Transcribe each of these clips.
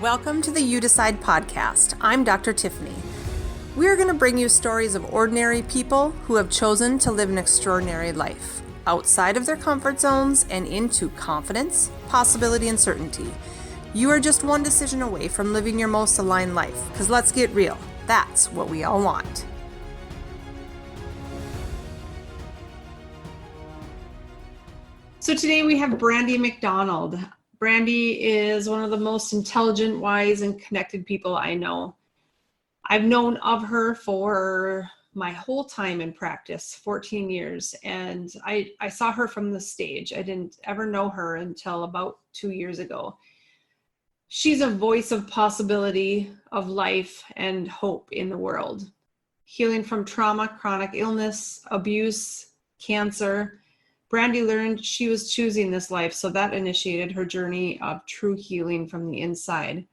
Welcome to the You Decide podcast. I'm Dr. Tiffany. We are going to bring you stories of ordinary people who have chosen to live an extraordinary life, outside of their comfort zones and into confidence, possibility, and certainty. You are just one decision away from living your most aligned life, because let's get real, that's what we all want. So today we have Brandi MacDonald. Brandi is one of the most intelligent, wise, and connected people I know. I've known of her for my whole time in practice, 14 years, and I saw her from the stage. I didn't ever know her until about 2 years ago. She's a voice of possibility, of life, and hope in the world. Healing from trauma, chronic illness, abuse, cancer. Brandi learned she was choosing this life, so that initiated her journey of true healing from the inside.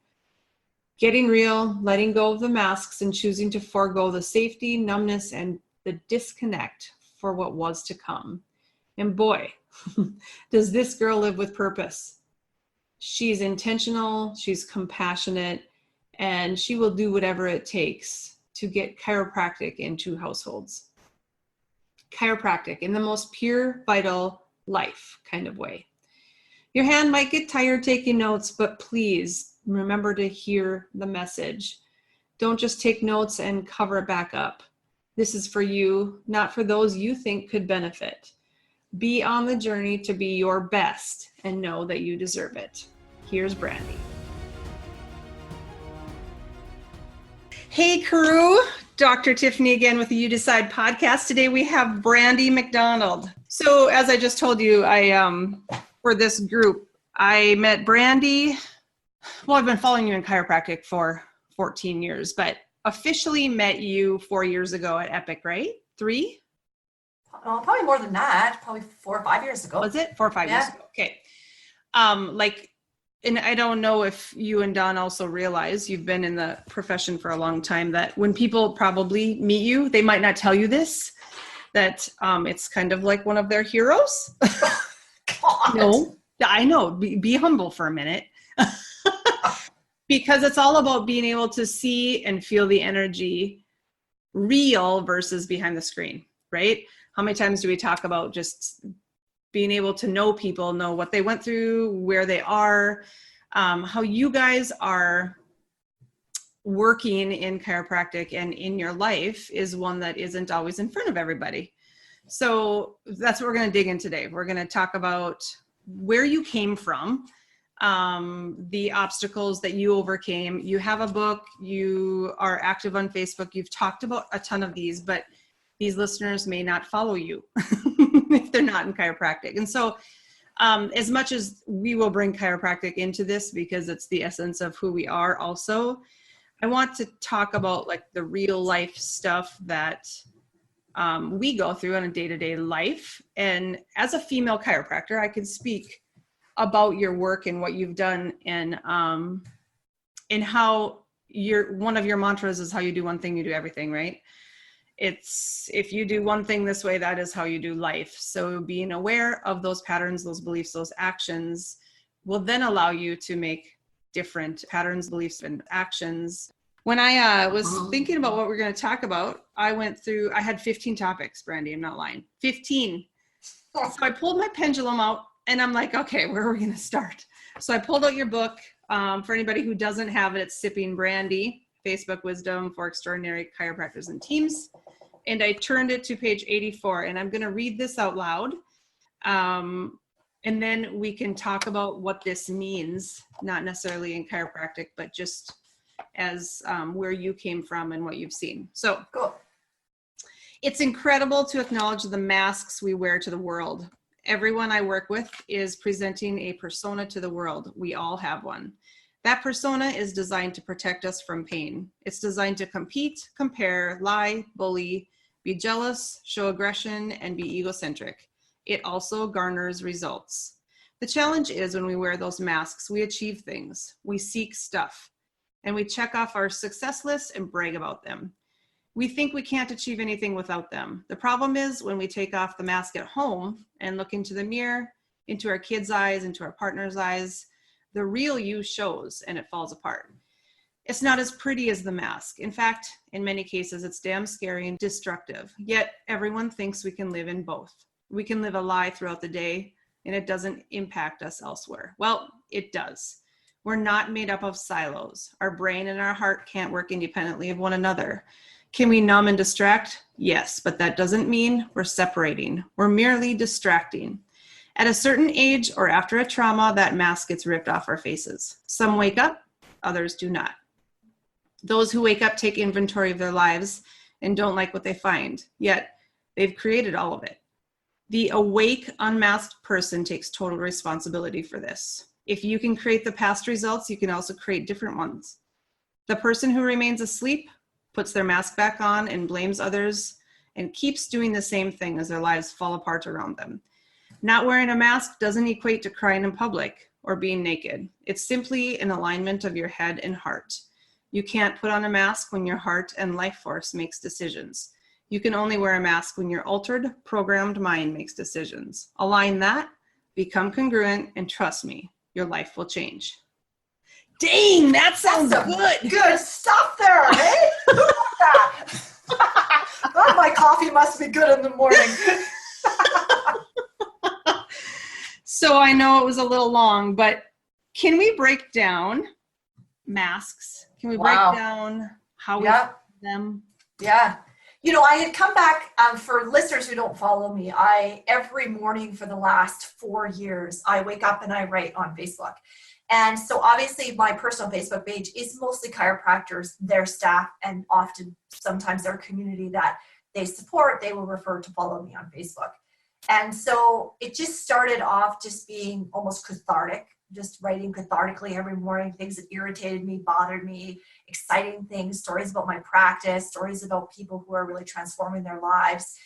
Getting real, letting go of the masks, and choosing to forego the safety, numbness, and the disconnect for what was to come. And boy, does this girl live with purpose. She's intentional, she's compassionate, and she will do whatever it takes to get chiropractic into households. Chiropractic in the most pure, vital life kind of way. Your hand might get tired taking notes, but please remember to hear the message. Don't just take notes and cover it back up. This is for you, not for those you think could benefit. Be on the journey to be your best and know that you deserve it. Here's Brandi. Hey crew, Dr. Tiffany again with the You Decide podcast. Today we have Brandi MacDonald. So as I just told you, for this group, I met Brandi. Well, I've been following you in chiropractic for 14 years, but officially met you 4 years ago at Epic, right? 3? Oh, probably more than that. Probably 4 or 5 years ago. Was it 4 or 5 years ago? Okay. And I don't know if you and Don also realize, you've been in the profession for a long time, that when people probably meet you, they might not tell you this, that it's kind of like one of their heroes. No, I know. Be humble for a minute. Because it's all about being able to see and feel the energy real versus behind the screen, right? How many times do we talk about just being able to know people, know what they went through, where they are, how you guys are working in chiropractic and in your life is one that isn't always in front of everybody. So that's what we're going to dig in today. We're going to talk about where you came from, the obstacles that you overcame. You have a book, you are active on Facebook, you've talked about a ton of these, but these listeners may not follow you if they're not in chiropractic. And so as much as we will bring chiropractic into this because it's the essence of who we are also, I want to talk about like the real life stuff that we go through in a day-to-day life. And as a female chiropractor, I can speak about your work and what you've done and how one of your mantras is how you do one thing, you do everything, right? It's if you do one thing this way, that is how you do life. So being aware of those patterns, those beliefs, those actions will then allow you to make different patterns, beliefs, and actions. When I was thinking about what we're going to talk about, I had 15 topics, Brandi, I'm not lying. 15. So I pulled my pendulum out and I'm like, okay, where are we going to start? So I pulled out your book. For anybody who doesn't have it, it's Sipping Brandi, Facebook Wisdom for Extraordinary Chiropractors and Teams. And I turned it to page 84, and I'm going to read this out loud. And then we can talk about what this means, not necessarily in chiropractic, but just as where you came from and what you've seen. So cool. It's incredible to acknowledge the masks we wear to the world. Everyone I work with is presenting a persona to the world. We all have one. That persona is designed to protect us from pain. It's designed to compete, compare, lie, bully, be jealous, show aggression, and be egocentric. It also garners results. The challenge is when we wear those masks, we achieve things, we seek stuff, and we check off our success lists and brag about them. We think we can't achieve anything without them. The problem is when we take off the mask at home and look into the mirror, into our kids' eyes, into our partner's eyes, The real you shows and it falls apart. It's not as pretty as the mask. In fact, in many cases, it's damn scary and destructive. Yet everyone thinks we can live in both. We can live a lie throughout the day and it doesn't impact us elsewhere. Well, it does. We're not made up of silos. Our brain and our heart can't work independently of one another. Can we numb and distract? Yes, but that doesn't mean we're separating. We're merely distracting. At a certain age or after a trauma, that mask gets ripped off our faces. Some wake up, others do not. Those who wake up take inventory of their lives and don't like what they find, yet they've created all of it. The awake, unmasked person takes total responsibility for this. If you can create the past results, you can also create different ones. The person who remains asleep puts their mask back on and blames others and keeps doing the same thing as their lives fall apart around them. Not wearing a mask doesn't equate to crying in public or being naked. It's simply an alignment of your head and heart. You can't put on a mask when your heart and life force makes decisions. You can only wear a mask when your altered, programmed mind makes decisions. Align that, become congruent, and trust me, your life will change. Dang, that sounds good. Good stuff there, hey? Who wrote that? God, my coffee must be good in the morning. So I know it was a little long, but can we break down masks? Can we break down how we use them? Yeah. You know, I had come back, for listeners who don't follow me, every morning for the last 4 years, I wake up and I write on Facebook. And so obviously my personal Facebook page is mostly chiropractors, their staff, and often sometimes their community that they support, they will refer to follow me on Facebook. And so it just started off just being almost cathartic, just writing cathartically every morning, things that irritated me, bothered me, exciting things, stories about my practice, stories about people who are really transforming their lives.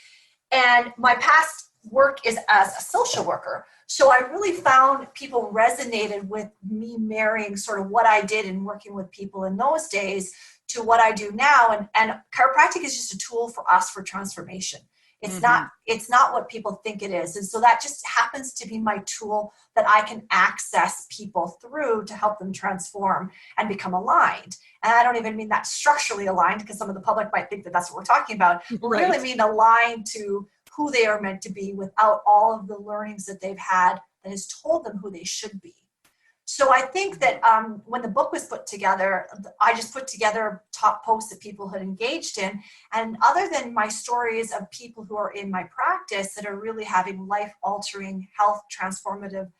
And my past work is as a social worker. So I really found people resonated with me marrying sort of what I did in working with people in those days to what I do now. And chiropractic is just a tool for us for transformation. It's not what people think it is. And so that just happens to be my tool that I can access people through to help them transform and become aligned. And I don't even mean that structurally aligned, because some of the public might think that that's what we're talking about. Right. I really mean aligned to who they are meant to be without all of the learnings that they've had that has told them who they should be. So I think that when the book was put together, I just put together top posts that people had engaged in. And other than my stories of people who are in my practice that are really having life-altering, health transformative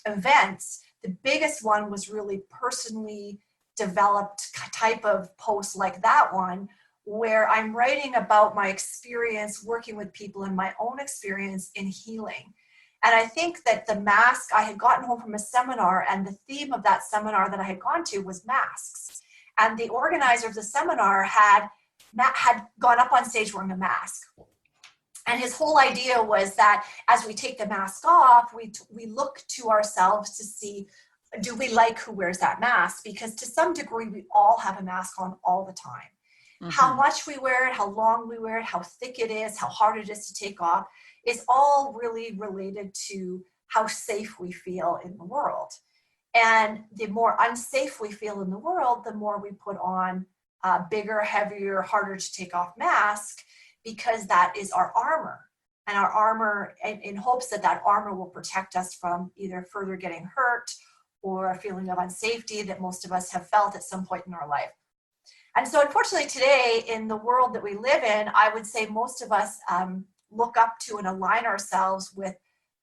events, the biggest one was really personally developed type of post like that one, where I'm writing about my experience working with people and my own experience in healing. And I think that the mask, I had gotten home from a seminar, and the theme of that seminar that I had gone to was masks. And the organizer of the seminar had gone up on stage wearing a mask. And his whole idea was that as we take the mask off, we look to ourselves to see, do we like who wears that mask? Because to some degree, we all have a mask on all the time. Mm-hmm. How much we wear it, how long we wear it, how thick it is, how hard it is to take off, is all really related to how safe we feel in the world. And the more unsafe we feel in the world, the more we put on a bigger, heavier, harder to take off mask, because that is our armor. And our armor, in hopes that that armor will protect us from either further getting hurt or a feeling of unsafety that most of us have felt at some point in our life. And so unfortunately today, in the world that we live in, I would say most of us look up to and align ourselves with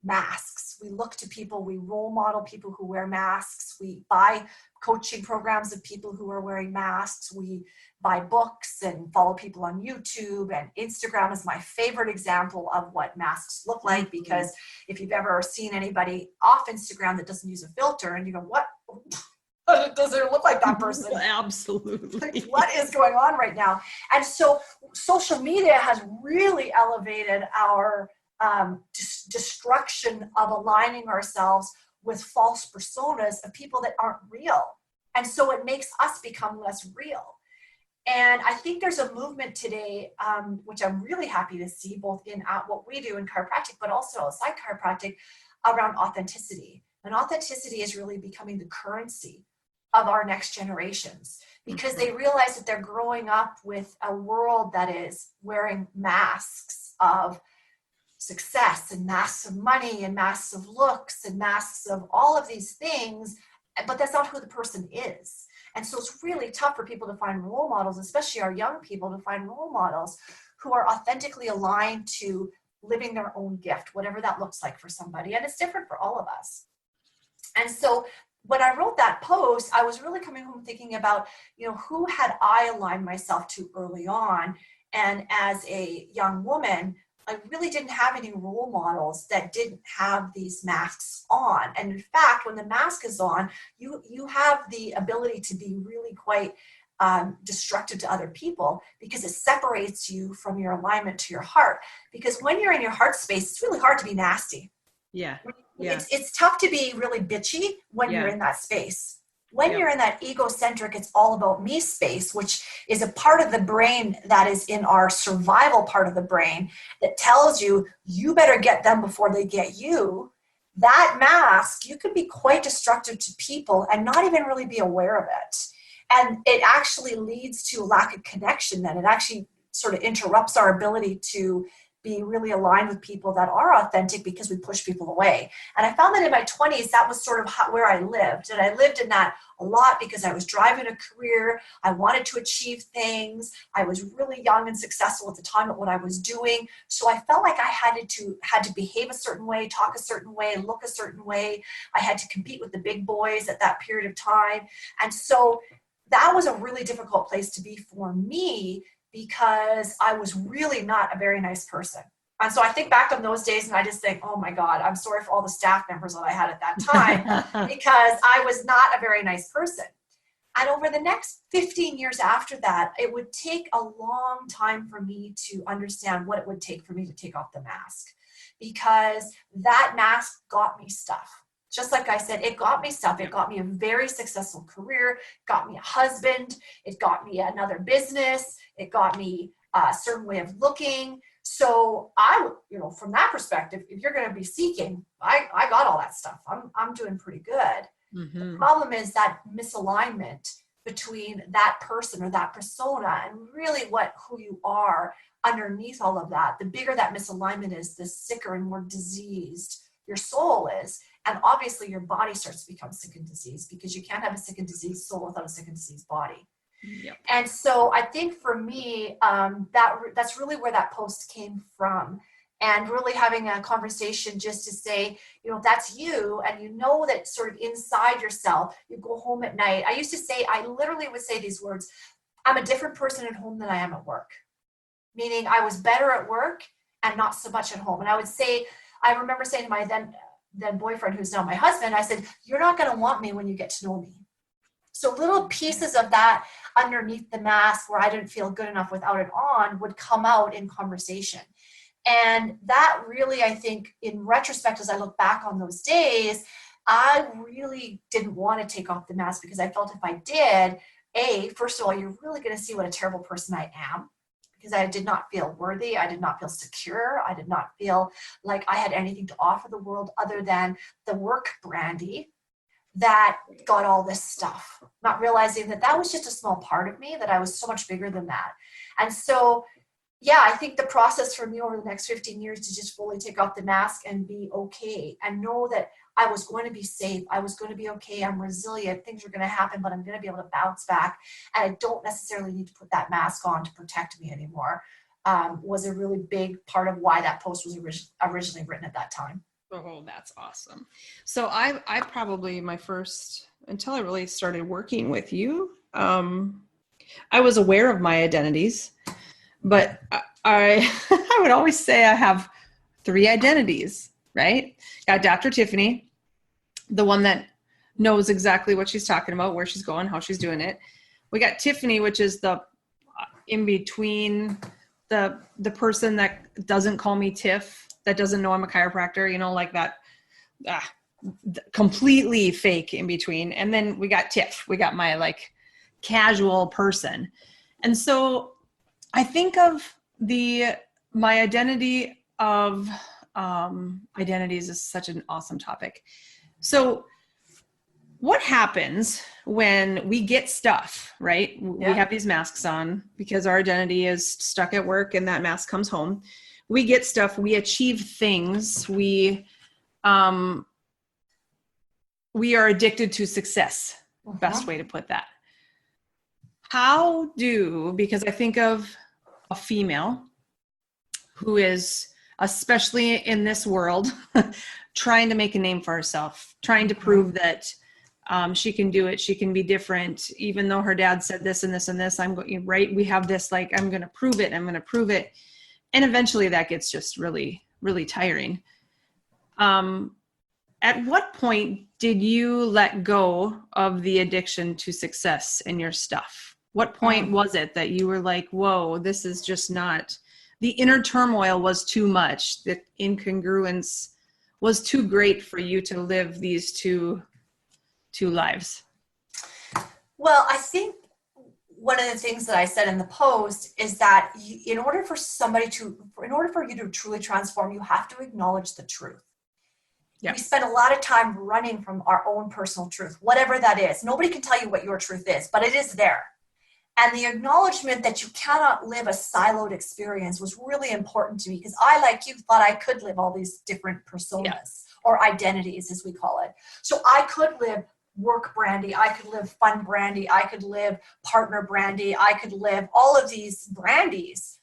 masks. We look to people, we role model people who wear masks. We buy coaching programs of people who are wearing masks. We buy books and follow people on YouTube, and Instagram is my favorite example of what masks look like, because if you've ever seen anybody off Instagram that doesn't use a filter and you go, what? Does it look like that person? Absolutely. Like, what is going on right now? And so social media has really elevated our destruction of aligning ourselves with false personas of people that aren't real. And so it makes us become less real. And I think there's a movement today, which I'm really happy to see, both in what we do in chiropractic, but also outside chiropractic, around authenticity. And authenticity is really becoming the currency of our next generations, because they realize that they're growing up with a world that is wearing masks of success and masks of money and masks of looks and masks of all of these things, but that's not who the person is. And so it's really tough for people to find role models, especially our young people, to find role models who are authentically aligned to living their own gift, whatever that looks like for somebody. And it's different for all of us. And so when I wrote that post, I was really coming home thinking about, who had I aligned myself to early on? And as a young woman, I really didn't have any role models that didn't have these masks on. And in fact, when the mask is on, you have the ability to be really quite destructive to other people, because it separates you from your alignment to your heart. Because when you're in your heart space, it's really hard to be nasty. Yeah. It's tough to be really bitchy when you're in that space. When you're in that egocentric, it's all about me space, which is a part of the brain that is in our survival part of the brain that tells you, you better get them before they get you. That mask, you can be quite destructive to people and not even really be aware of it. And it actually leads to a lack of connection. Then it actually sort of interrupts our ability to be really aligned with people that are authentic, because we push people away. And I found that in my 20s, that was sort of where I lived. And I lived in that a lot because I was driving a career. I wanted to achieve things. I was really young and successful at the time at what I was doing. So I felt like I had to behave a certain way, talk a certain way, look a certain way. I had to compete with the big boys at that period of time. And so that was a really difficult place to be for me, because I was really not a very nice person. And so I think back on those days and I just think, oh my God, I'm sorry for all the staff members that I had at that time, because I was not a very nice person. And over the next 15 years after that, it would take a long time for me to understand what it would take for me to take off the mask, because that mask got me stuff. Just like I said, it got me stuff. It got me a very successful career, got me a husband, it got me another business, it got me a certain way of looking. So from that perspective, if you're going to be seeking, I got all that stuff. I'm doing pretty good. Mm-hmm. The problem is that misalignment between that person or that persona and really who you are underneath all of that. The bigger that misalignment is, the sicker and more diseased your soul is. And obviously your body starts to become sick and diseased, because you can't have a sick and diseased soul without a sick and diseased body. Yep. And so I think for me, that's really where that post came from. And really having a conversation just to say, that's you. And that sort of inside yourself, you go home at night. I literally would say these words: I'm a different person at home than I am at work. Meaning I was better at work and not so much at home. And I remember saying to my then boyfriend, who's now my husband, I said, you're not going to want me when you get to know me. So little pieces of that underneath the mask where I didn't feel good enough without it on would come out in conversation. And that really, I think, in retrospect, as I look back on those days, I really didn't want to take off the mask, because I felt if I did, first of all, you're really going to see what a terrible person I am. Because I did not feel worthy. I did not feel secure. I did not feel like I had anything to offer the world other than the work Brandi that got all this stuff. Not realizing that was just a small part of me, that I was so much bigger than that. And so, I think the process for me over the next 15 years to just fully take off the mask and be okay, and know that I was going to be safe. I was going to be okay. I'm resilient. Things are going to happen, but I'm going to be able to bounce back. And I don't necessarily need to put that mask on to protect me anymore, was a really big part of why that post was originally written at that time. Oh, that's awesome. So I probably until I really started working with you, I was aware of my identities, but I would always say I have 3 identities, right? Got Dr. Tiffany, the one that knows exactly what she's talking about, where she's going, how she's doing it. We got Tiffany, which is the in between, the person that doesn't call me Tiff, that doesn't know I'm a chiropractor, like that, completely fake in between. And then we got Tiff. We got my casual person. And so I think of my identity of identities is such an awesome topic. So what happens when we get stuff, right? Yeah. We have these masks on because our identity is stuck at work and that mask comes home. We get stuff, we achieve things, we are addicted to success. Best way to put that. Because I think of a female who is, especially in this world, trying to make a name for herself, trying to prove that she can do it. She can be different. Even though her dad said this and this and this, I'm going, right. We have this, like, I'm going to prove it. I'm going to prove it. And eventually that gets just really, really tiring. At what point did you let go of the addiction to success in your stuff? What point was it that you were like, whoa, this is just not, the inner turmoil was too much. The incongruence was too great for you to live these two lives? Well, I think one of the things that I said in the post is that in order for you to truly transform, you have to acknowledge the truth. Yeah. We spend a lot of time running from our own personal truth, whatever that is. Nobody can tell you what your truth is, but it is there. And the acknowledgement that you cannot live a siloed experience was really important to me, because I, like you, thought I could live all these different personas or identities, as we call it. So I could live work Brandi, I could live fun Brandi, I could live partner Brandi, I could live all of these Brandis.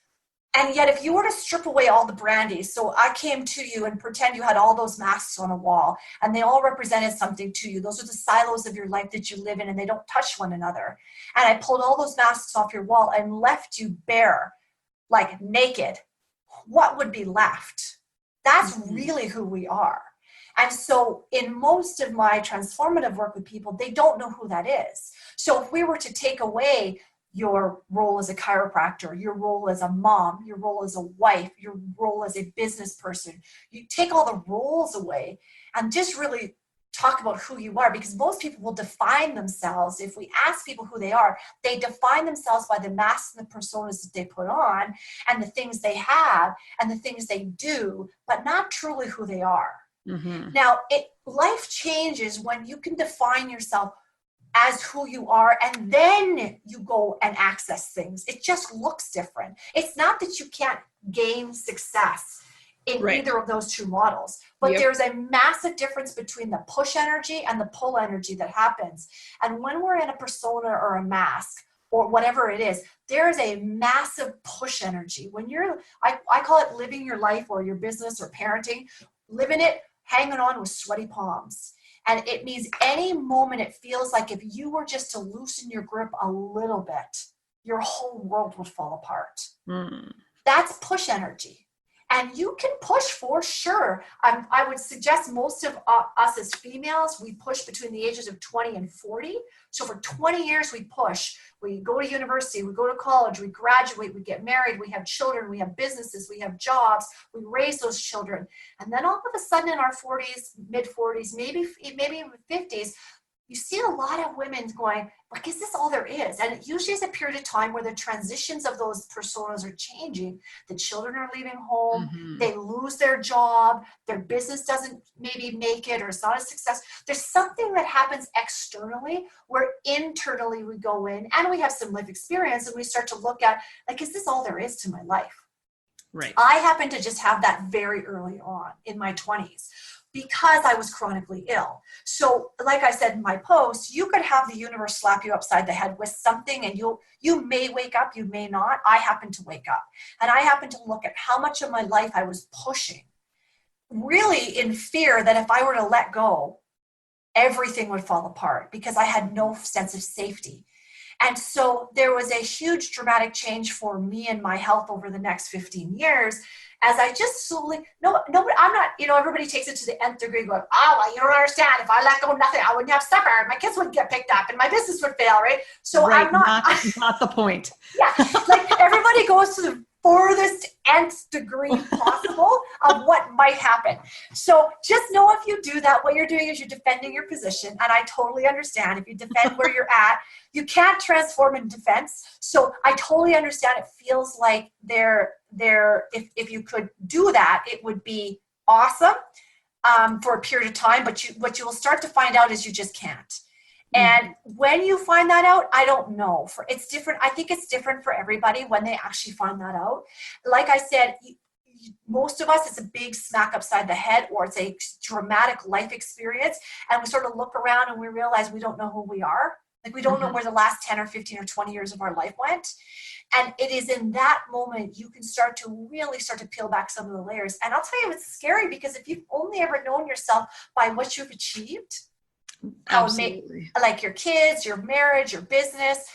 And yet if you were to strip away all the Brandis, so I came to you and pretend you had all those masks on a wall and they all represented something to you. Those are the silos of your life that you live in and they don't touch one another. And I pulled all those masks off your wall and left you bare, like naked. What would be left? That's really who we are. And so in most of my transformative work with people, they don't know who that is. So if we were to take away your role as a chiropractor, your role as a mom, your role as a wife, your role as a business person, you take all the roles away and just really talk about who you are, because most people will define themselves. If we ask people who they are, they define themselves by the masks and the personas that they put on and the things they have and the things they do, but not truly who they are. Mm-hmm. Now, life changes when you can define yourself as who you are, and then you go and access things. It just looks different. It's not that you can't gain success in either of those two models, but there's a massive difference between the push energy and the pull energy that happens. And when we're in a persona or a mask or whatever it is, there is a massive push energy. When you're, I call it living your life or your business or parenting, living it, hanging on with sweaty palms. And it means any moment it feels like if you were just to loosen your grip a little bit, your whole world would fall apart. That's push energy. And you can push for sure. I would suggest most of us as females, we push between the ages of 20 and 40. So for 20 years, we push. We go to university, we go to college, we graduate, we get married, we have children, we have businesses, we have jobs, we raise those children. And then all of a sudden in our 40s, mid 40s, maybe even 50s, you see a lot of women going, like, is this all there is? And it usually is a period of time where the transitions of those personas are changing. The children are leaving home, they lose their job, their business doesn't maybe make it or it's not a success. There's something that happens externally where internally we go in and we have some life experience and we start to look at, like, is this all there is to my life? Right. I happen to just have that very early on in my 20s. Because I was chronically ill. So like I said in my post, you could have the universe slap you upside the head with something and you may wake up, you may not. I happen to wake up. And I happen to look at how much of my life I was pushing, really in fear that if I were to let go, everything would fall apart because I had no sense of safety. And so there was a huge dramatic change for me and my health over the next 15 years. As I just slowly, nobody, I'm not, everybody takes it to the nth degree going, well, you don't understand. If I let go of nothing, I wouldn't have supper. My kids wouldn't get picked up and my business would fail, right? So right, I'm not the point. Yeah, like everybody goes to the furthest nth degree possible of what might happen. So just know if you do that, what you're doing is you're defending your position. And I totally understand. If you defend where you're at, you can't transform in defense. So I totally understand. It feels like if you could do that, it would be awesome. for a period of time, but what you will start to find out is you just can't. And when you find that out, I don't know. It's different. I think it's different for everybody when they actually find that out. Like I said, most of us, it's a big smack upside the head, or it's a dramatic life experience. And we sort of look around and we realize we don't know who we are. Like we don't know where the last 10 or 15 or 20 years of our life went. And it is in that moment you can start to really start to peel back some of the layers. And I'll tell you, it's scary, because if you've only ever known yourself by what you've achieved, like your kids, your marriage, your business,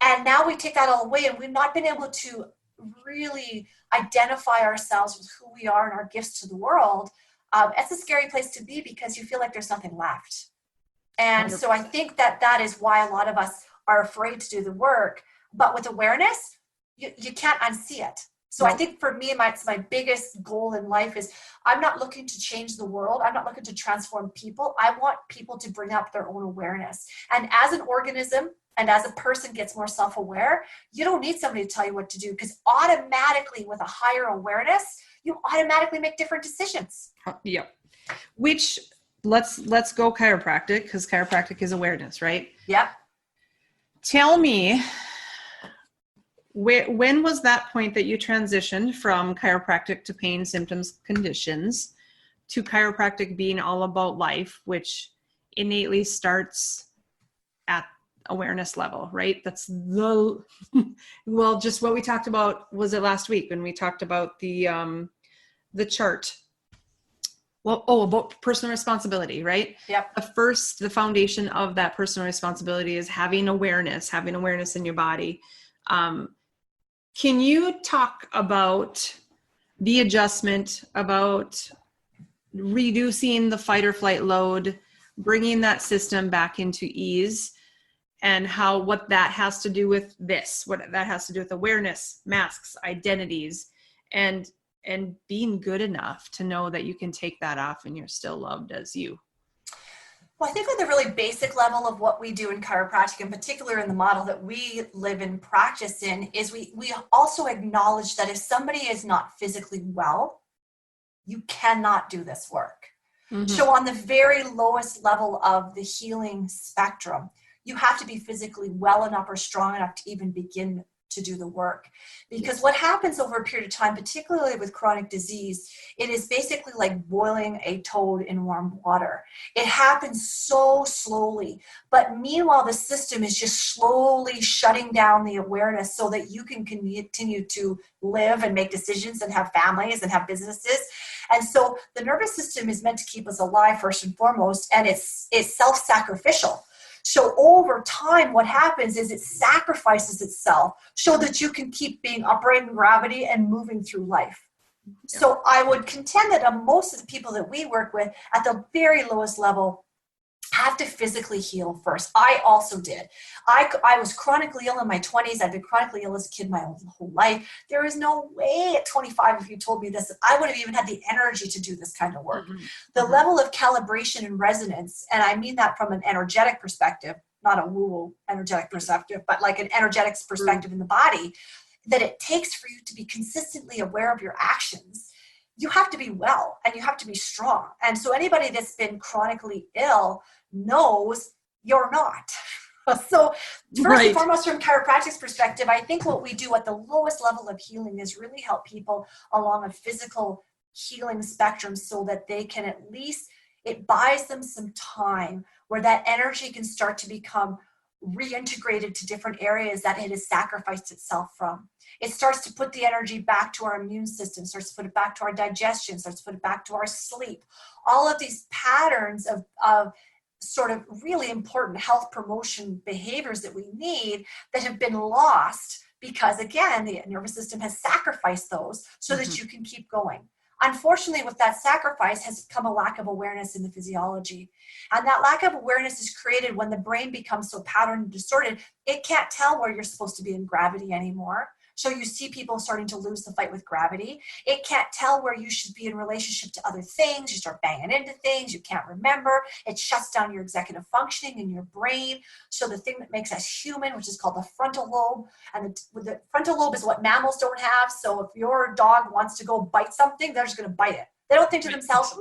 and now we take that all away and we've not been able to really identify ourselves with who we are and our gifts to the world. It's a scary place to be, because you feel like there's nothing left. And 100%. So I think that is why a lot of us are afraid to do the work. But with awareness, you can't unsee it. So I think for me, my biggest goal in life is I'm not looking to change the world. I'm not looking to transform people. I want people to bring up their own awareness. And as an organism and as a person gets more self-aware, you don't need somebody to tell you what to do, because automatically with a higher awareness, you automatically make different decisions. Yep. Which let's go chiropractic, because chiropractic is awareness, right? Yep. Tell me, when was that point that you transitioned from chiropractic to pain, symptoms, conditions, to chiropractic being all about life, which innately starts at awareness level, right? That's well, just what we talked about, was it last week when we talked about the chart? Well, about personal responsibility, right? Yep. The foundation of that personal responsibility is having awareness in your body. Can you talk about the adjustment, about reducing the fight or flight load, bringing that system back into ease, and what that has to do with this, what that has to do with awareness, masks, identities, and being good enough to know that you can take that off and you're still loved as you? Well, I think on the really basic level of what we do in chiropractic, in particular in the model that we live and practice in, is we also acknowledge that if somebody is not physically well, you cannot do this work. So on the very lowest level of the healing spectrum, you have to be physically well enough or strong enough to even begin to do the work. Because what happens over a period of time, particularly with chronic disease, it is basically like boiling a toad in warm water. It happens so slowly, but meanwhile the system is just slowly shutting down the awareness so that you can continue to live and make decisions and have families and have businesses. And so the nervous system is meant to keep us alive first and foremost, and it's self-sacrificial. So over time, what happens is it sacrifices itself so that you can keep being upright in gravity and moving through life. Yeah. So I would contend that most of the people that we work with at the very lowest level have to physically heal first. I also did. I was chronically ill in my 20s. I've been chronically ill as a kid my whole life. There is no way at 25, if you told me this, I would have even had the energy to do this kind of work. The level of calibration and resonance, and I mean that from an energetic perspective, not a woo-woo energetic perspective, but like an energetics perspective in the body, that it takes for you to be consistently aware of your actions. You have to be well and you have to be strong. And so anybody that's been chronically ill knows you're not. So first and foremost, from chiropractic's perspective, I think what we do at the lowest level of healing is really help people along a physical healing spectrum so that they can at least, it buys them some time where that energy can start to become reintegrated to different areas that it has sacrificed itself from. It starts to put the energy back to our immune system, starts to put it back to our digestion, starts to put it back to our sleep. All of these patterns of sort of really important health promotion behaviors that we need that have been lost because, again, the nervous system has sacrificed those so that you can keep going. Unfortunately, with that sacrifice has come a lack of awareness in the physiology. And that lack of awareness is created when the brain becomes so patterned and distorted, it can't tell where you're supposed to be in gravity anymore. So you see people starting to lose the fight with gravity. It can't tell where you should be in relationship to other things. You start banging into things. You can't remember. It shuts down your executive functioning in your brain. So the thing that makes us human, which is called the frontal lobe, and the frontal lobe is what mammals don't have. So if your dog wants to go bite something, they're just going to bite it. They don't think to themselves,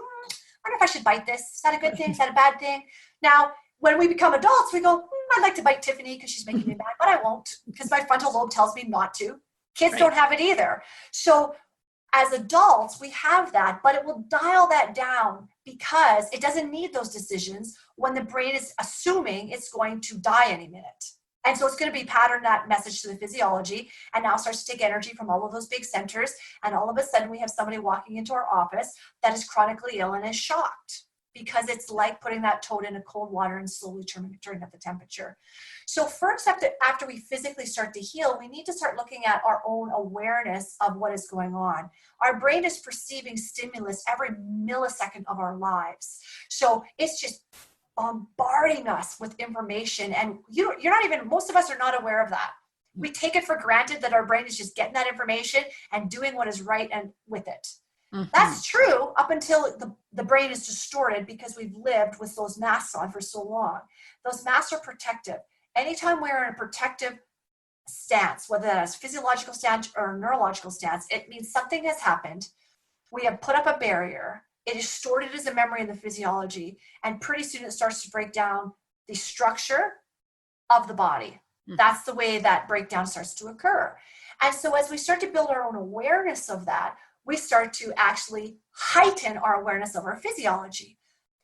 wonder if I should bite this. Is that a good thing? Is that a bad thing? Now, when we become adults, we go, I'd like to bite Tiffany because she's making me mad, but I won't because my frontal lobe tells me not to. Kids don't have it either. So as adults, we have that, but it will dial that down because it doesn't need those decisions when the brain is assuming it's going to die any minute. And so it's going to be pattern that message to the physiology and now starts to take energy from all of those big centers. And all of a sudden we have somebody walking into our office that is chronically ill and is shocked because it's like putting that toad in a cold water and slowly turning up the temperature. So first, after we physically start to heal, we need to start looking at our own awareness of what is going on. Our brain is perceiving stimulus every millisecond of our lives. So it's just bombarding us with information. And you're not even, most of us are not aware of that. We take it for granted that our brain is just getting that information and doing what is right and with it. Mm-hmm. That's true up until the brain is distorted because we've lived with those masks on for so long. Those masks are protective. Anytime we're in a protective stance, whether that's physiological stance or neurological stance, it means something has happened. We have put up a barrier. It is stored as a memory in the physiology, and pretty soon it starts to break down the structure of the body. Mm-hmm. That's the way that breakdown starts to occur. And so as we start to build our own awareness of that, we start to actually heighten our awareness of our physiology.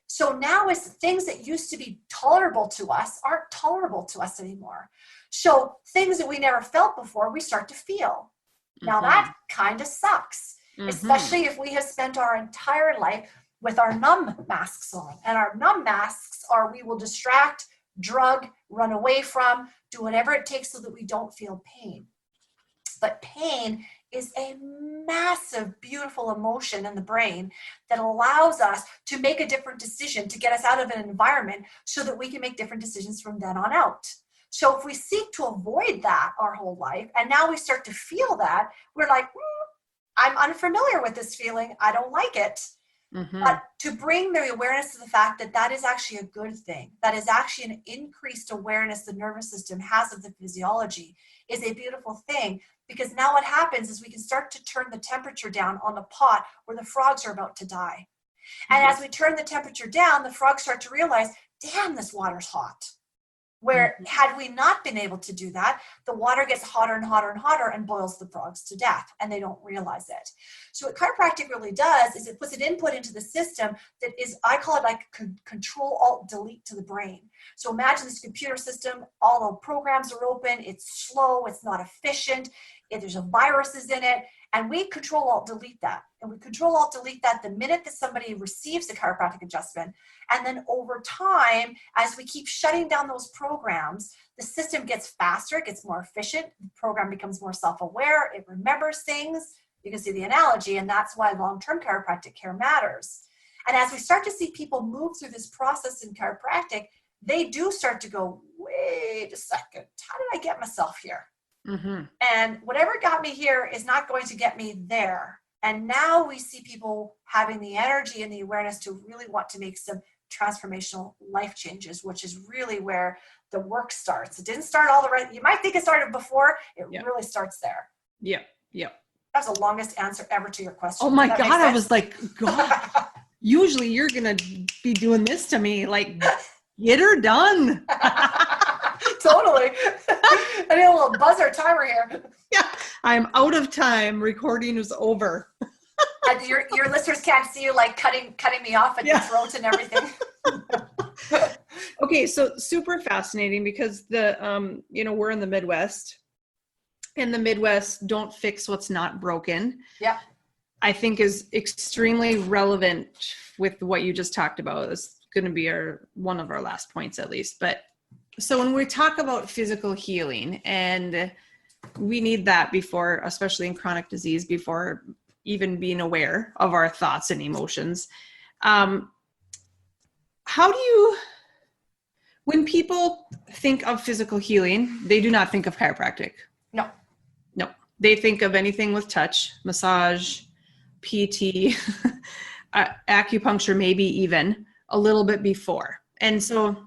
So now as things that used to be tolerable to us aren't tolerable to us anymore. So things that we never felt before, we start to feel. Now that kind of sucks, especially if we have spent our entire life with our numb masks on. And our numb masks are we will distract, drug, run away from, do whatever it takes so that we don't feel pain. But pain is a massive, beautiful emotion in the brain that allows us to make a different decision to get us out of an environment so that we can make different decisions from then on out. So if we seek to avoid that our whole life, and now we start to feel that, we're like, I'm unfamiliar with this feeling. I don't like it. Mm-hmm. But to bring the awareness to the fact that that is actually a good thing, that is actually an increased awareness the nervous system has of the physiology is a beautiful thing. Because now what happens is we can start to turn the temperature down on the pot where the frogs are about to die. And as we turn the temperature down, the frogs start to realize, damn, this water's hot. Where had we not been able to do that, the water gets hotter and hotter and hotter and boils the frogs to death, and they don't realize it. So what chiropractic really does is it puts an input into the system that is, I call it like Control-Alt-Delete to the brain. So imagine this computer system, all the programs are open, it's slow, it's not efficient, there's viruses in it, and we Control-Alt-Delete that. And we Control-Alt-Delete that the minute that somebody receives a chiropractic adjustment. And then over time, as we keep shutting down those programs, the system gets faster, it gets more efficient, the program becomes more self-aware, it remembers things. You can see the analogy, and that's why long-term chiropractic care matters. And as we start to see people move through this process in chiropractic, they do start to go, wait a second, how did I get myself here? Mm-hmm. And whatever got me here is not going to get me there. And now we see people having the energy and the awareness to really want to make some transformational life changes, which is really where the work starts. It didn't start all the way. You might think it started before. It really starts there. Yeah. Yeah. That's the longest answer ever to your question. Oh my God. I was like, God, usually you're going to be doing this to me. Like, get her done. Totally. I need a little buzzer timer here. Yeah, I'm out of time. Recording is over. Your listeners can't see you like cutting me off at the throat and everything. Okay, so super fascinating because we're in the Midwest. In the Midwest, don't fix what's not broken. Yeah. I think is extremely relevant with what you just talked about. It's going to be one of our last points at least, but so when we talk about physical healing, and we need that before, especially in chronic disease, before even being aware of our thoughts and emotions. How do you, when people think of physical healing, they do not think of chiropractic? No. They think of anything with touch, massage, PT, acupuncture, maybe even a little bit before. And so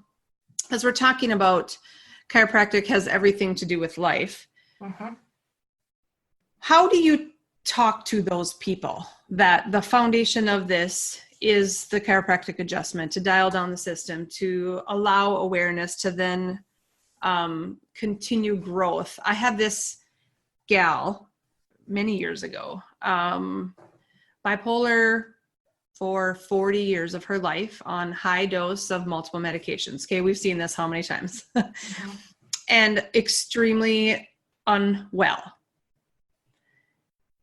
as we're talking about chiropractic has everything to do with life. Mm-hmm. How do you talk to those people that the foundation of this is the chiropractic adjustment to dial down the system, to allow awareness to then continue growth. I had this gal many years ago, bipolar for 40 years of her life on high dose of multiple medications. Okay, we've seen this how many times? And extremely unwell.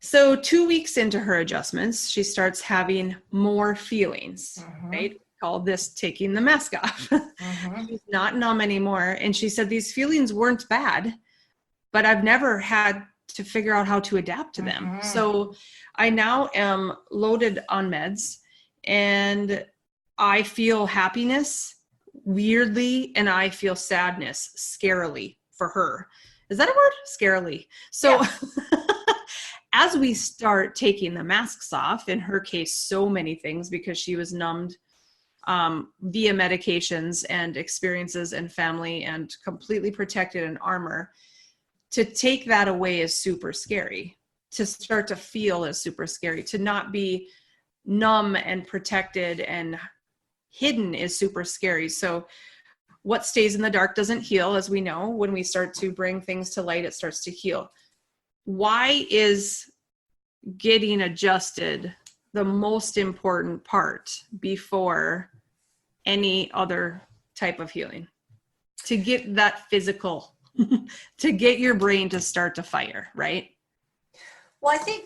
So 2 weeks into her adjustments, she starts having more feelings, right? We call this taking the mask off. She's not numb anymore. And she said, these feelings weren't bad, but I've never had to figure out how to adapt to them. So I now am loaded on meds, and I feel happiness weirdly, and I feel sadness scarily for her. Is that a word? Scarily. So as we start taking the masks off, in her case, so many things, because she was numbed via medications and experiences and family and completely protected in armor, to take that away is super scary. To start to feel is super scary. To not be numb and protected and hidden is super scary. So what stays in the dark doesn't heal, as we know. When we start to bring things to light, it starts to heal. Why is getting adjusted the most important part before any other type of healing? To get that physical, to get your brain to start to fire, right? Well, I think,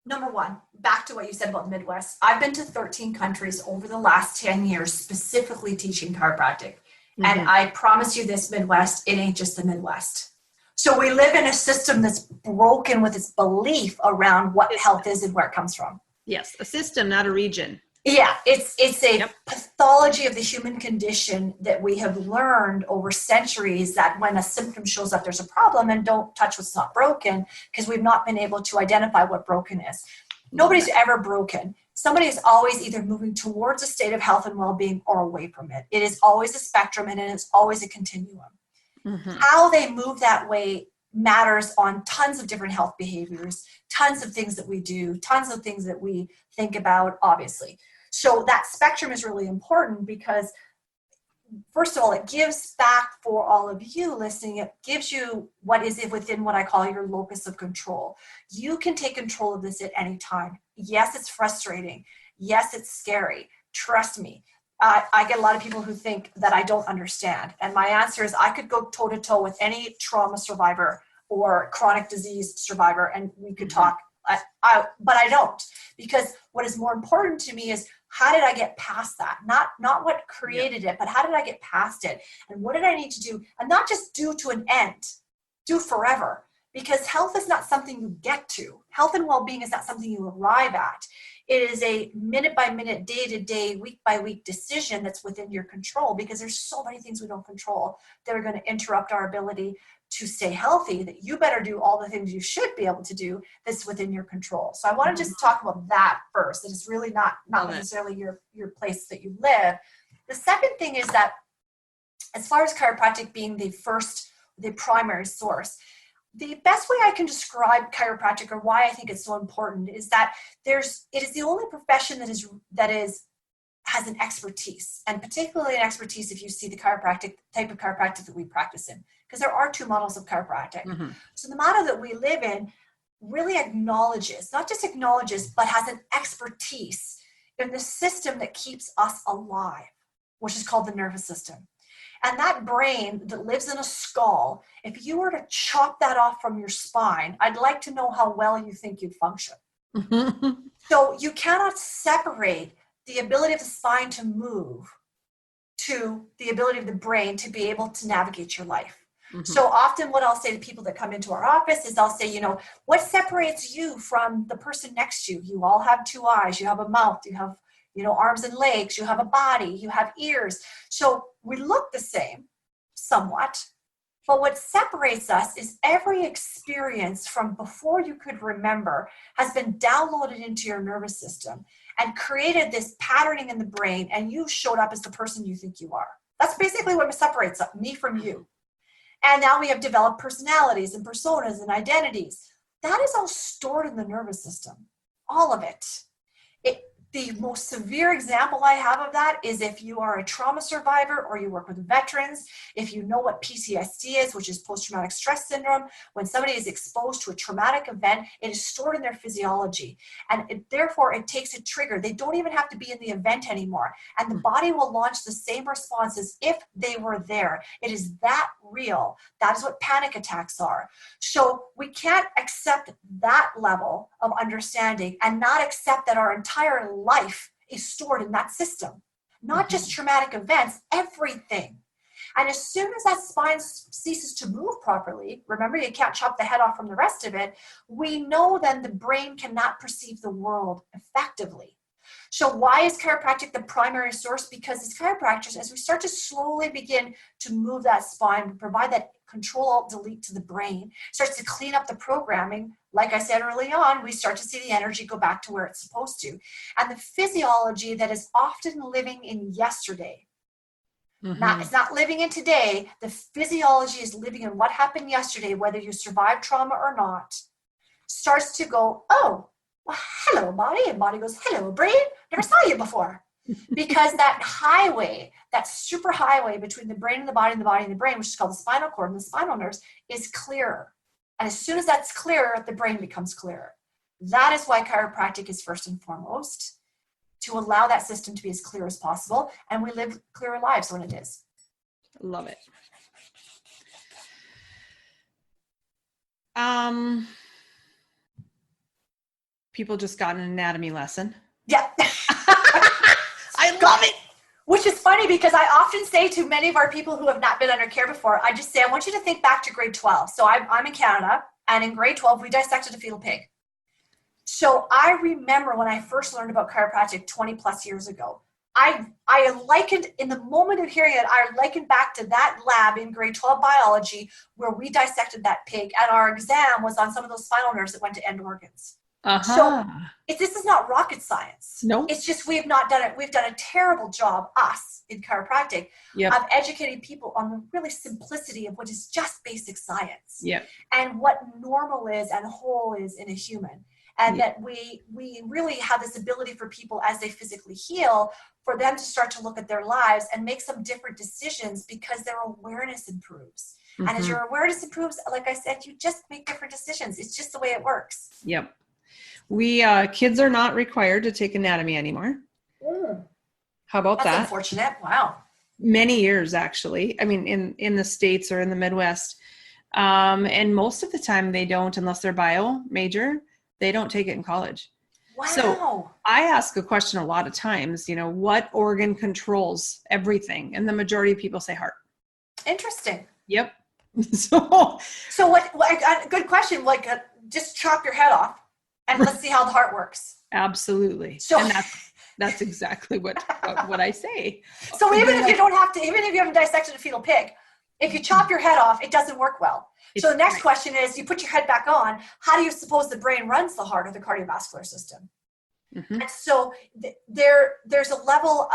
number one, back to what you said about the Midwest. I've been to 13 countries over the last 10 years, specifically teaching chiropractic. And I promise you this, Midwest, it ain't just the Midwest. So we live in a system that's broken with its belief around what health is and where it comes from. Yes, a system, not a region. Yeah, it's a pathology of the human condition that we have learned over centuries, that when a symptom shows up, there's a problem, and don't touch what's not broken, because we've not been able to identify what broken is. Nobody's ever broken. Somebody is always either moving towards a state of health and well-being or away from it. It is always a spectrum, and it is always a continuum. How they move that way matters on tons of different health behaviors, tons of things that we do, tons of things that we think about, obviously. So that spectrum is really important, because first of all, it gives back for all of you listening, it gives you what is within what I call your locus of control. You can take control of this at any time. Yes, it's frustrating. Yes, it's scary. Trust me. I get a lot of people who think that I don't understand. And my answer is, I could go toe to toe with any trauma survivor or chronic disease survivor, and we could talk. But I don't, because what is more important to me is, how did I get past that? Not what created it, but how did I get past it? And what did I need to do? And not just do to an end, do forever. Because health is not something you get to. Health and well-being is not something you arrive at. It is a minute by minute, day to day, week by week decision that's within your control, because there's so many things we don't control that are going to interrupt our ability to stay healthy, that you better do all the things you should be able to do that's within your control. So I want to just talk about that first. That is really not necessarily your place that you live. The second thing is that, as far as chiropractic being the primary source, the best way I can describe chiropractic, or why I think it's so important, is that it is the only profession that has an expertise, and particularly an expertise if you see the type of chiropractic that we practice in, because there are two models of chiropractic. So the model that we live in really not just acknowledges, but has an expertise in the system that keeps us alive, which is called the nervous system. And that brain that lives in a skull, if you were to chop that off from your spine, I'd like to know how well you think you'd function. So you cannot separate the ability of the spine to move to the ability of the brain to be able to navigate your life. So often what I'll say to people that come into our office is, I'll say, what separates you from the person next to you? You all have two eyes, you have a mouth, you have arms and legs, you have a body, you have ears. So we look the same somewhat, but what separates us is every experience from before you could remember has been downloaded into your nervous system and created this patterning in the brain, and you showed up as the person you think you are. That's basically what separates me from you. And now we have developed personalities and personas and identities. That is all stored in the nervous system, all of it. The most severe example I have of that is if you are a trauma survivor or you work with veterans, if you know what PTSD is, which is post-traumatic stress syndrome, when somebody is exposed to a traumatic event, it is stored in their physiology. And therefore, it takes a trigger. They don't even have to be in the event anymore. And the body will launch the same response as if they were there. It is that real. That is what panic attacks are. So we can't accept that level of understanding and not accept that our entire life is stored in that system, not just traumatic events, everything. And as soon as that spine ceases to move properly, remember, you can't chop the head off from the rest of it, we know then the brain cannot perceive the world effectively. So why is chiropractic the primary source? Because as chiropractors, as we start to slowly begin to move that spine, provide that Control-Alt-Delete to the brain, starts to clean up the programming. Like I said early on, we start to see the energy go back to where it's supposed to. And the physiology that is often living in yesterday, it's not living in today. The physiology is living in what happened yesterday, whether you survived trauma or not, starts to go, oh, well, hello, body. And body goes, hello, brain. Never saw you before. Because that highway, that super highway between the brain and the body and the body and the brain, which is called the spinal cord and the spinal nerves, is clearer. And as soon as that's clearer, the brain becomes clearer. That is why chiropractic is first and foremost, to allow that system to be as clear as possible. And we live clearer lives when it is. Love it. People just got an anatomy lesson. Yeah. I love it. Which is funny because I often say to many of our people who have not been under care before, I just say, I want you to think back to grade 12. So I'm in Canada, and in grade 12, we dissected a fetal pig. So I remember when I first learned about chiropractic 20 plus years ago, I likened, in the moment of hearing it, I likened back to that lab in grade 12 biology where we dissected that pig, and our exam was on some of those spinal nerves that went to end organs. So this is not rocket science. No. It's just we've not done it. We've done a terrible job, us in chiropractic, of educating people on the really simplicity of what is just basic science. And what normal is and whole is in a human. And that we really have this ability for people as they physically heal, for them to start to look at their lives and make some different decisions because their awareness improves. And as your awareness improves, like I said, you just make different decisions. It's just the way it works. We kids are not required to take anatomy anymore. How about that? That's unfortunate. Wow. Many years, actually. I mean, in the States or in the Midwest. And most of the time they don't, unless they're bio major, they don't take it in college. Wow. So I ask a question a lot of times, what organ controls everything? And the majority of people say heart. Interesting. Yep. So what good question. Just chop your head off and let's see how the heart works. Absolutely. So and that's exactly what I say. So even if you haven't dissected a fetal pig, if you chop your head off, it doesn't work well. So the next question is, you put your head back on, how do you suppose the brain runs the heart or the cardiovascular system? And so there's a level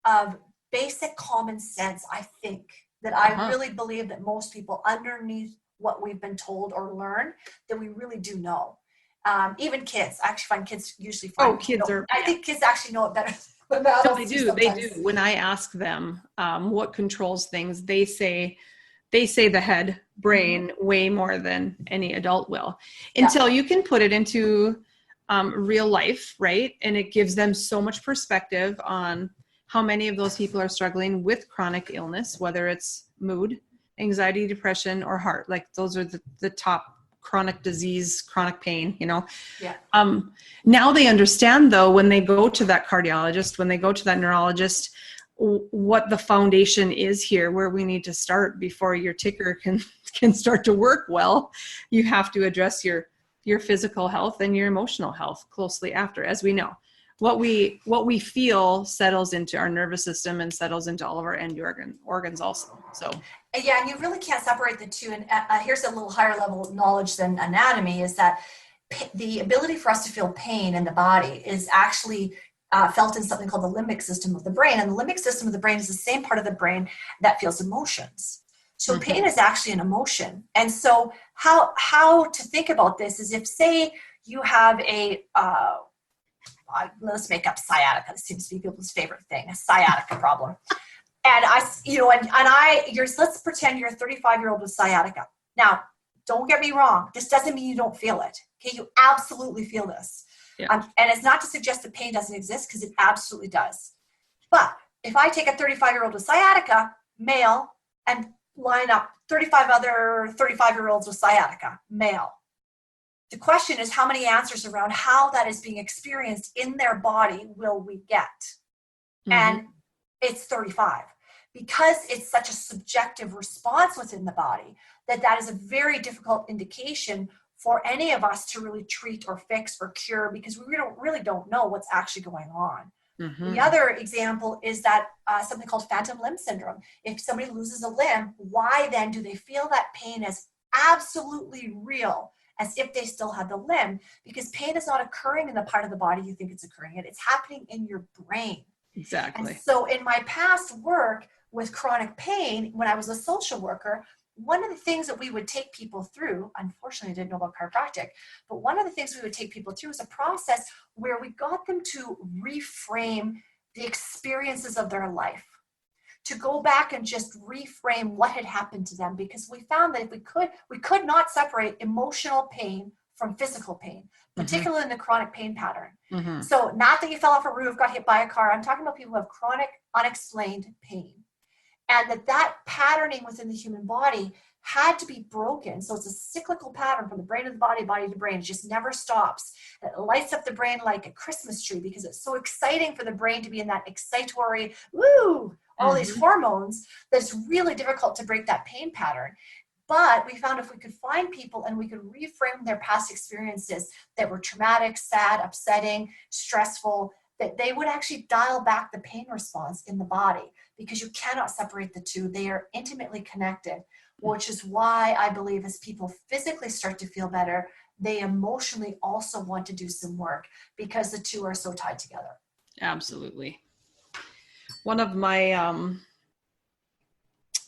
of basic common sense, I think, that I really believe that most people, underneath what we've been told or learned, that we really do know. Even kids. I actually find kids usually find I think kids actually know it better than adults. They do. When I ask them what controls things, they say the head, brain, way more than any adult will. Until you can put it into real life, right? And it gives them so much perspective on how many of those people are struggling with chronic illness, whether it's mood, anxiety, depression, or heart. Like those are the top chronic disease, chronic pain, Now they understand, though, when they go to that cardiologist, when they go to that neurologist, what the foundation is here, where we need to start before your ticker can start to work well. You have to address your physical health and your emotional health closely after, as we know. What we feel settles into our nervous system and settles into all of our end organs also. So yeah, and you really can't separate the two. And here's a little higher level of knowledge than anatomy, is that the ability for us to feel pain in the body is actually felt in something called the limbic system of the brain. And the limbic system of the brain is the same part of the brain that feels emotions. So pain is actually an emotion. And so how to think about this is, if, say, you have let's make up sciatica. This seems to be people's favorite thing, a sciatica problem. And let's pretend you're a 35-year-old with sciatica. Now, don't get me wrong. This doesn't mean you don't feel it. Okay, you absolutely feel this. Yeah. And it's not to suggest that pain doesn't exist, because it absolutely does. But if I take a 35-year-old with sciatica, male, and line up 35 other 35-year-olds with sciatica, male, the question is, how many answers around how that is being experienced in their body will we get? Mm-hmm. And it's 35. Because it's such a subjective response within the body, that is a very difficult indication for any of us to really treat or fix or cure, because we really don't know what's actually going on. Mm-hmm. The other example is that something called phantom limb syndrome. If somebody loses a limb, why then do they feel that pain as absolutely real, as if they still had the limb? Because pain is not occurring in the part of the body you think it's occurring in. It's happening in your brain. Exactly. And so in my past work with chronic pain, when I was a social worker, one of the things that we would take people through, unfortunately I didn't know about chiropractic, but one of the things we would take people through is a process where we got them to reframe the experiences of their life, to go back and just reframe what had happened to them, because we found that if we could not separate emotional pain from physical pain, particularly in the chronic pain pattern. Mm-hmm. So not that you fell off a roof, got hit by a car. I'm talking about people who have chronic unexplained pain. And that patterning within the human body had to be broken. So it's a cyclical pattern from the brain to the body, body to brain. It just never stops. It lights up the brain like a Christmas tree, because it's so exciting for the brain to be in that excitatory, woo, all these hormones, that it's really difficult to break that pain pattern. But we found if we could find people and we could reframe their past experiences that were traumatic, sad, upsetting, stressful, that they would actually dial back the pain response in the body, because you cannot separate the two. They are intimately connected, which is why I believe as people physically start to feel better, they emotionally also want to do some work, because the two are so tied together. Absolutely. One of my,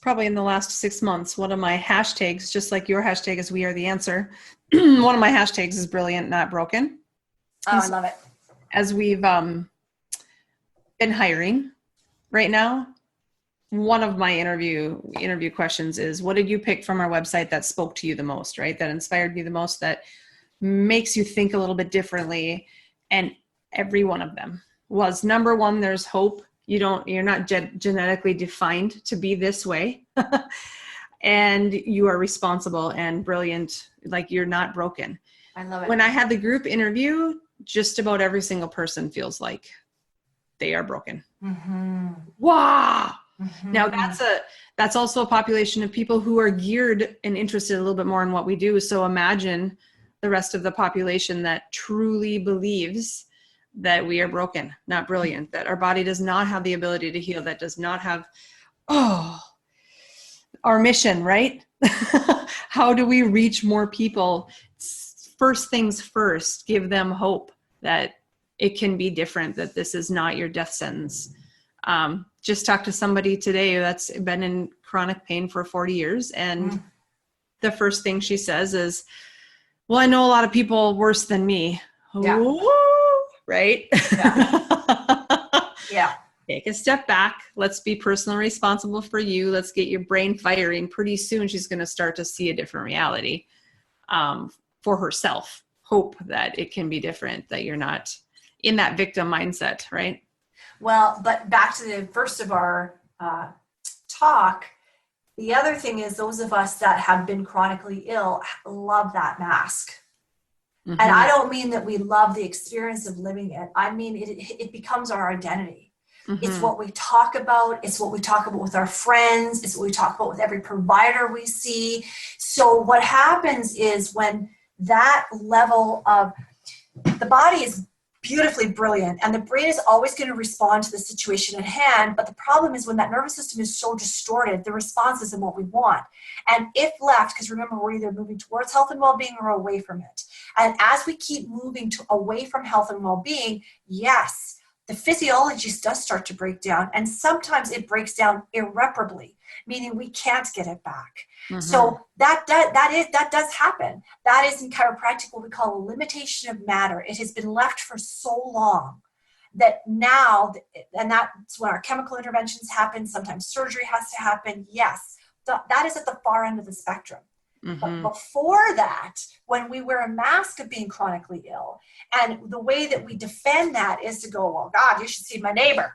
probably in the last 6 months, one of my hashtags, just like your hashtag is We Are the Answer, one of my hashtags is Brilliant, Not Broken. Oh, I love it. As we've been hiring right now, one of my interview questions is, what did you pick from our website that spoke to you the most, right? That inspired you the most, that makes you think a little bit differently? And every one of them was, number one, there's hope. You're not genetically defined to be this way. And you are responsible and brilliant. Like, you're not broken. I love it. When I had the group interview, just about every single person feels like they are broken. Mm-hmm. Wow. Mm-hmm. Now that's also a population of people who are geared and interested a little bit more in what we do. So imagine the rest of the population that truly believes that we are broken, not brilliant, that our body does not have the ability to heal, that does not have, our mission, right? How do we reach more people? First things first, give them hope that it can be different, that this is not your death sentence. Just talked to somebody today that's been in chronic pain for 40 years. And the first thing she says is, well, I know a lot of people worse than me. Yeah. Ooh, right? Yeah. Yeah. Take a step back. Let's be personally responsible for you. Let's get your brain firing. Pretty soon she's going to start to see a different reality for herself. Hope that it can be different, that you're not in that victim mindset, right? Well, but back to the first of our talk, the other thing is those of us that have been chronically ill love that mask. Mm-hmm. And I don't mean that we love the experience of living it. I mean, it becomes our identity. Mm-hmm. It's what we talk about. It's what we talk about with our friends. It's what we talk about with every provider we see. So what happens is when that level of the body is beautifully brilliant and the brain is always going to respond to the situation at hand. But the problem is when that nervous system is so distorted, the response isn't what we want. And if left, because remember, we're either moving towards health and well-being or away from it. And as we keep moving away from health and well-being, yes, the physiology does start to break down. And sometimes it breaks down irreparably. meaning we can't get it back. Mm-hmm. So that does happen. That is in chiropractic what we call a limitation of matter. It has been left for so long that now, and that's when our chemical interventions happen. Sometimes surgery has to happen. Yes, that is at the far end of the spectrum. Mm-hmm. But before that, when we wear a mask of being chronically ill, and the way that we defend that is to go, well, God, you should see my neighbor.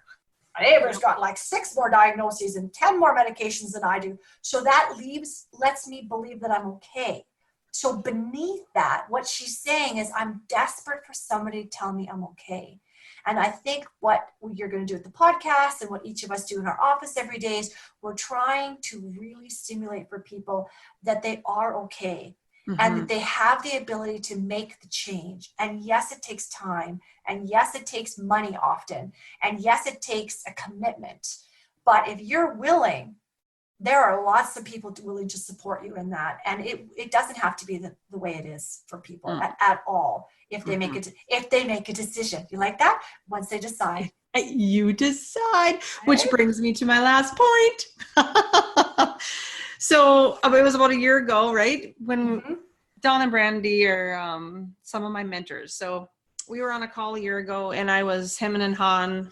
My neighbor's got like 6 more diagnoses and 10 more medications than I do. So that lets me believe that I'm okay. So beneath that, what she's saying is I'm desperate for somebody to tell me I'm okay. And I think what you're going to do with the podcast and what each of us do in our office every day is we're trying to really stimulate for people that they are okay. Mm-hmm. And that they have the ability to make the change. And yes, it takes time. And yes, it takes money often. And yes, it takes a commitment. But if you're willing, there are lots of people willing to support you in that. And it doesn't have to be the way it is for people at all. If they make a decision. You like that? Once they decide. You decide, which brings me to my last point. So it was about a year ago, right? When Dawn and Brandi are some of my mentors. So we were on a call a year ago, and I was hemming and hawing,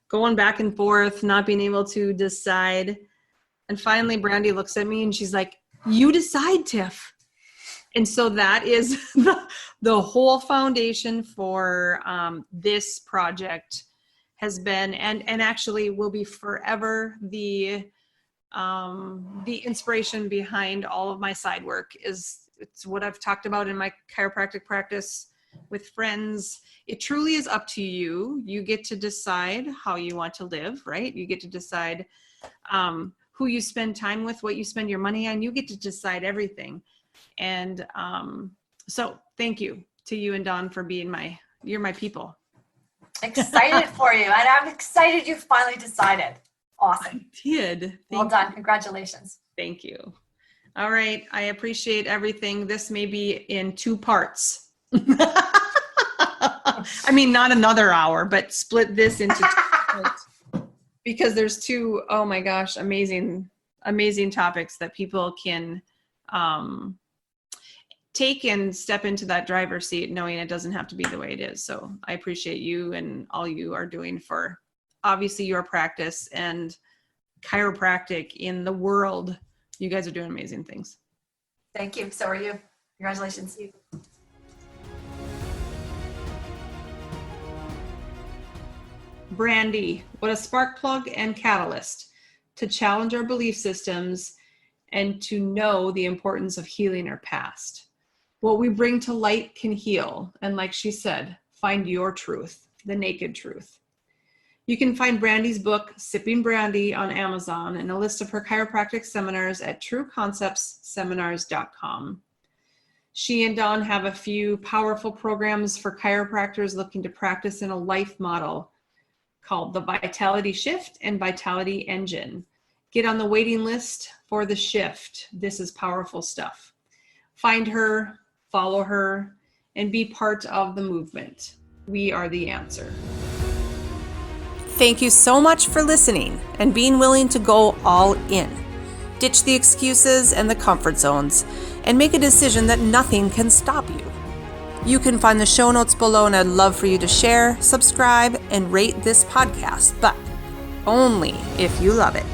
going back and forth, not being able to decide. And finally, Brandi looks at me and she's like, you decide, Tiff. And so that is the whole foundation for this project has been, and actually will be forever the inspiration behind all of my side work. It's what I've talked about in my chiropractic practice with friends. It truly is up to you. You get to decide how you want to live, right? You get to decide who you spend time with, what you spend your money on. You get to decide everything. And so thank you to you and Dawn for being you're my people. Excited for you. And I'm excited you finally decided. Awesome. I did. Well done. Congratulations. Thank you. All right. I appreciate everything. This may be in 2 parts. I mean, not another hour, but split this into 2 parts. Because there's 2, oh my gosh, amazing topics that people can take and step into that driver's seat, knowing it doesn't have to be the way it is. So I appreciate you and all you are doing for obviously your practice and chiropractic in the world. You guys are doing amazing things. Thank you. So are you. Congratulations. Brandi, what a spark plug and catalyst to challenge our belief systems and to know the importance of healing our past. What we bring to light can heal. And like she said, find your truth, the naked truth. You can find Brandi's book, Sipping Brandi, on Amazon, and a list of her chiropractic seminars at trueconceptsseminars.com. She and Dawn have a few powerful programs for chiropractors looking to practice in a life model called the Vitality Shift and Vitality Engine. Get on the waiting list for the shift. This is powerful stuff. Find her, follow her, and be part of the movement. We are the answer. Thank you so much for listening and being willing to go all in. Ditch the excuses and the comfort zones and make a decision that nothing can stop you. You can find the show notes below, and I'd love for you to share, subscribe, and rate this podcast, but only if you love it.